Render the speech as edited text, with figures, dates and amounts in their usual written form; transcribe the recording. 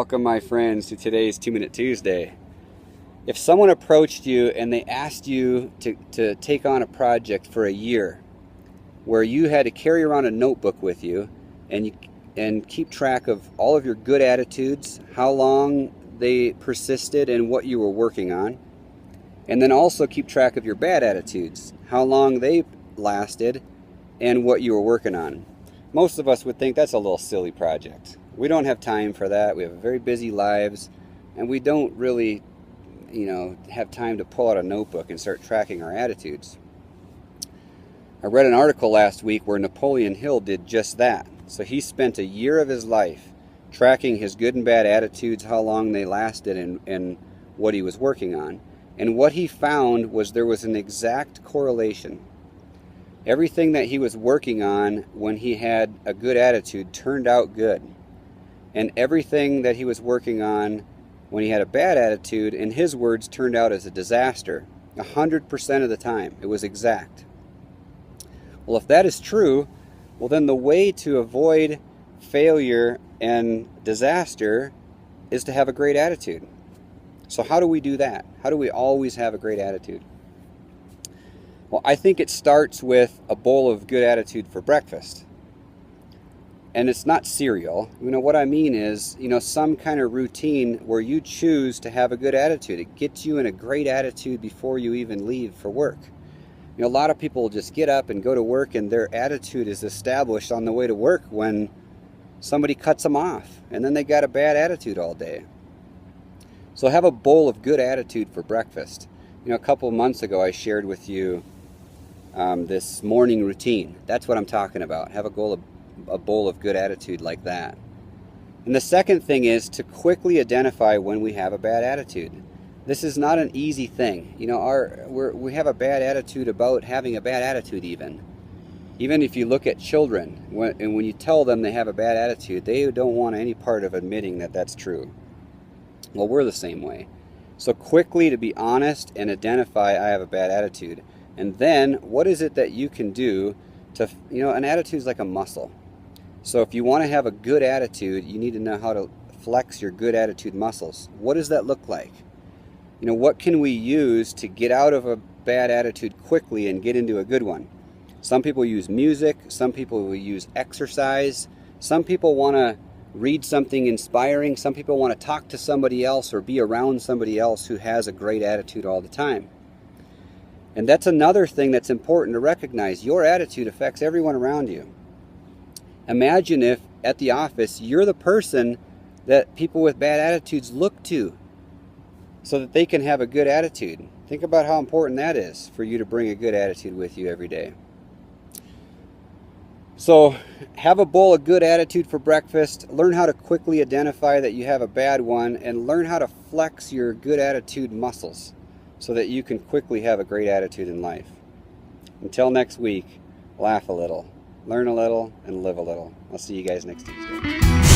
Welcome, my friends, to today's 2-Minute Tuesday. If someone approached you and they asked you to take on a project for a year where you had to carry around a notebook with you and keep track of all of your good attitudes, how long they persisted and what you were working on, and then also keep track of your bad attitudes, how long they lasted and what you were working on. Most of us would think that's a little silly project. We don't have time for that. We have very busy lives, and we don't really, have time to pull out a notebook and start tracking our attitudes. I read an article last week where Napoleon Hill did just that. So he spent a year of his life tracking his good and bad attitudes, how long they lasted, and what he was working on. And what he found was there was an exact correlation. Everything that he was working on when he had a good attitude turned out good. And everything that he was working on when he had a bad attitude, in his words, turned out as a disaster. 100% of the time. It was exact. Well, if that is true, well then the way to avoid failure and disaster is to have a great attitude. So how do we do that? How do we always have a great attitude? Well, I think it starts with a bowl of good attitude for breakfast. And it's not cereal. What I mean is, some kind of routine where you choose to have a good attitude. It gets you in a great attitude before you even leave for work. A lot of people just get up and go to work, and their attitude is established on the way to work when somebody cuts them off, and then they got a bad attitude all day. So have a bowl of good attitude for breakfast. A couple of months ago I shared with you this morning routine. That's what I'm talking about. Have a bowl of good attitude like that. And the second thing is to quickly identify when we have a bad attitude. This is not an easy thing. We have a bad attitude about having a bad attitude even. Even if you look at children, when you tell them they have a bad attitude, they don't want any part of admitting that that's true. Well, we're the same way. So quickly to be honest and identify I have a bad attitude. And then what is it that you can do to, an attitude is like a muscle. So if you want to have a good attitude, you need to know how to flex your good attitude muscles. What does that look like? What can we use to get out of a bad attitude quickly and get into a good one? Some people use music. Some people will use exercise. Some people want to read something inspiring. Some people want to talk to somebody else or be around somebody else who has a great attitude all the time. And that's another thing that's important to recognize. Your attitude affects everyone around you. Imagine if at the office you're the person that people with bad attitudes look to so that they can have a good attitude. Think about how important that is for you to bring a good attitude with you every day. So have a bowl of good attitude for breakfast. Learn how to quickly identify that you have a bad one, and learn how to flex your good attitude muscles so that you can quickly have a great attitude in life. Until next week, laugh a little, learn a little, and live a little. I'll see you guys next Tuesday.